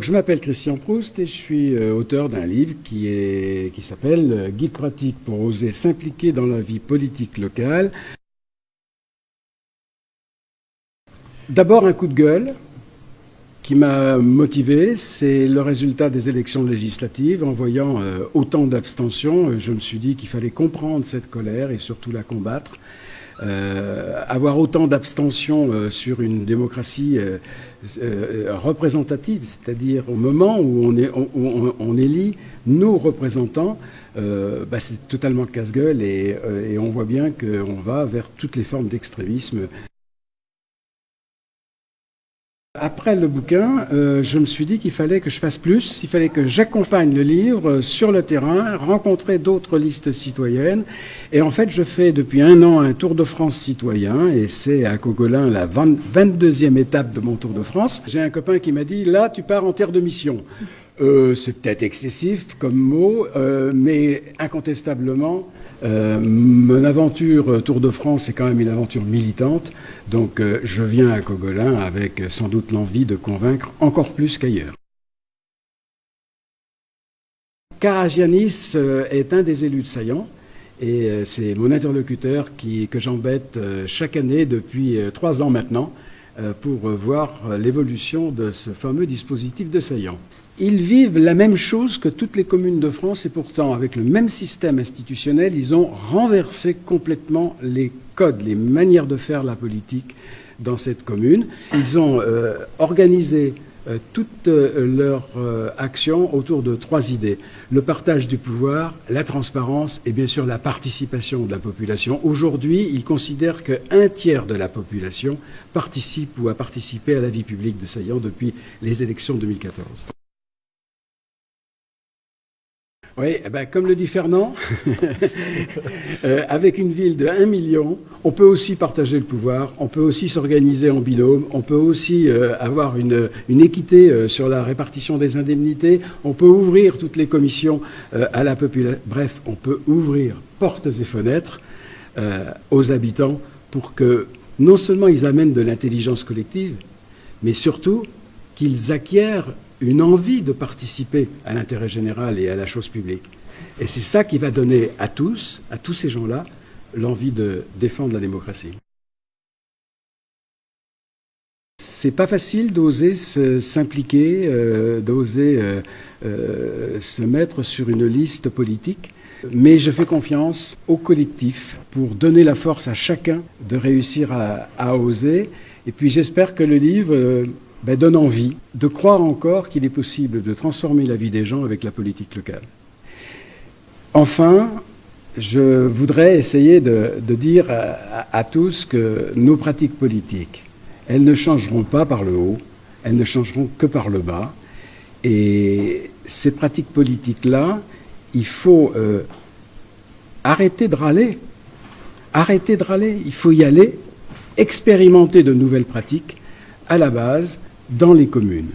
Je m'appelle Christian Proust et je suis auteur d'un livre qui s'appelle Guide pratique pour oser s'impliquer dans la vie politique locale. D'abord un coup de gueule qui m'a motivé, c'est le résultat des élections législatives. En voyant autant d'abstention, je me suis dit qu'il fallait comprendre cette colère et surtout la combattre. Avoir autant d'abstention sur une démocratie représentative, c'est-à-dire au moment où on élit nos représentants, c'est totalement casse-gueule et on voit bien qu'on va vers toutes les formes d'extrémisme. Après le bouquin, je me suis dit qu'il fallait que je fasse plus, il fallait que j'accompagne le livre sur le terrain, rencontrer d'autres listes citoyennes. Et en fait, je fais depuis 1 an un Tour de France citoyen, et c'est à Cogolin la 22e étape de mon Tour de France. J'ai un copain qui m'a dit « Là, tu pars en terre de mission ». C'est peut-être excessif comme mot, mais incontestablement, mon aventure Tour de France est quand même une aventure militante. Donc je viens à Cogolin avec sans doute l'envie de convaincre encore plus qu'ailleurs. Karagianis est un des élus de Saillant et c'est mon interlocuteur que j'embête chaque année depuis 3 ans maintenant pour voir l'évolution de ce fameux dispositif de Saillant. Ils vivent la même chose que toutes les communes de France et pourtant, avec le même système institutionnel, ils ont renversé complètement les codes, les manières de faire la politique dans cette commune. Ils ont organisé toute leur action autour de 3 idées. Le partage du pouvoir, la transparence et bien sûr la participation de la population. Aujourd'hui, ils considèrent qu'1 tiers de la population participe ou a participé à la vie publique de Saillant depuis les élections 2014. Oui, comme le dit Fernand, avec une ville de 1 million, on peut aussi partager le pouvoir, on peut aussi s'organiser en binôme, on peut aussi avoir une équité sur la répartition des indemnités, on peut ouvrir toutes les commissions à la population. Bref, on peut ouvrir portes et fenêtres aux habitants pour que non seulement ils amènent de l'intelligence collective, mais surtout qu'ils acquièrent une envie de participer à l'intérêt général et à la chose publique. Et c'est ça qui va donner à tous ces gens-là, l'envie de défendre la démocratie. C'est pas facile d'oser s'impliquer, d'oser se mettre sur une liste politique, mais je fais confiance au collectif pour donner la force à chacun de réussir à oser. Et puis j'espère que le livre donne envie de croire encore qu'il est possible de transformer la vie des gens avec la politique locale. Enfin, je voudrais essayer de dire à tous que nos pratiques politiques, elles ne changeront pas par le haut, elles ne changeront que par le bas. Et ces pratiques politiques-là, il faut arrêter de râler. Arrêter de râler. Il faut y aller, expérimenter de nouvelles pratiques à la base, dans les communes.